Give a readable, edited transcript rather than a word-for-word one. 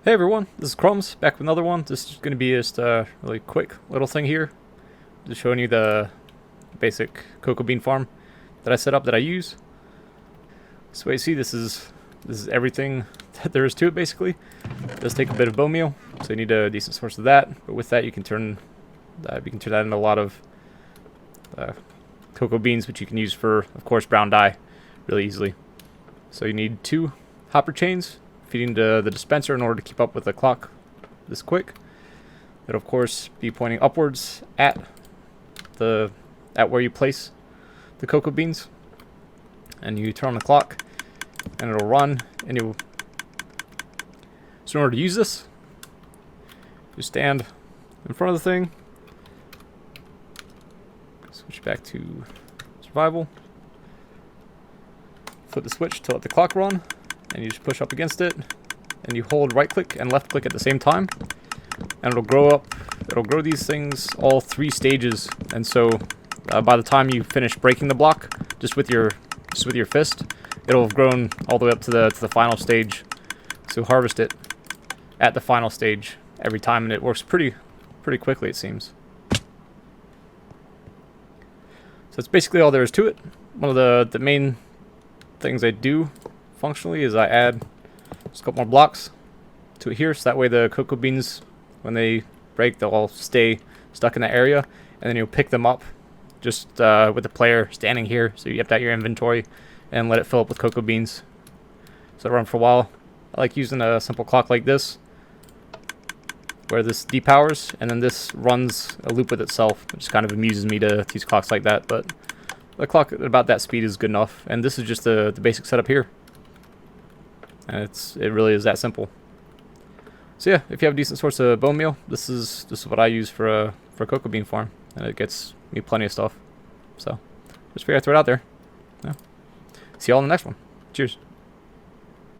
Hey everyone, this is Crumbs, back with another one. This is going to be just a really quick little thing here. Just showing you the basic cocoa bean farm that I set up that I use. So you see, this is everything that there is to it basically. It does take a bit of bone meal, so you need a decent source of that. But with that you can turn that into a lot of cocoa beans, which you can use for, of course, brown dye really easily. So you need 2 hopper chains feeding to the dispenser in order to keep up with the clock this quick. It'll of course be pointing upwards at where you place the cocoa beans, and you turn on the clock and it'll run. And so in order to use this, you stand in front of the thing, switch back to survival, flip the switch to let the clock run, and you just push up against it, and you hold right click and left click at the same time, and it'll grow these things all 3 stages. And so by the time you finish breaking the block just with your fist, it'll have grown all the way up to the final stage. So harvest it at the final stage every time, and it works pretty quickly, it seems. So that's basically all there is to it. One of the main things I do functionally is I add just a couple more blocks to it here, so that way the cocoa beans, when they break, they'll all stay stuck in that area, and then you'll pick them up just with the player standing here. So you empty out your inventory and let it fill up with cocoa beans, so it run for a while. I like using a simple clock like this, where this depowers and then this runs a loop with itself. It just kind of amuses me to use clocks like that, but the clock at about that speed is good enough. And this is just the basic setup here, and it really is that simple. So yeah, if you have a decent source of bone meal, this is what I use for a cocoa bean farm, and it gets me plenty of stuff. So just figure I'd throw it out there. Yeah. See y'all in the next one. Cheers.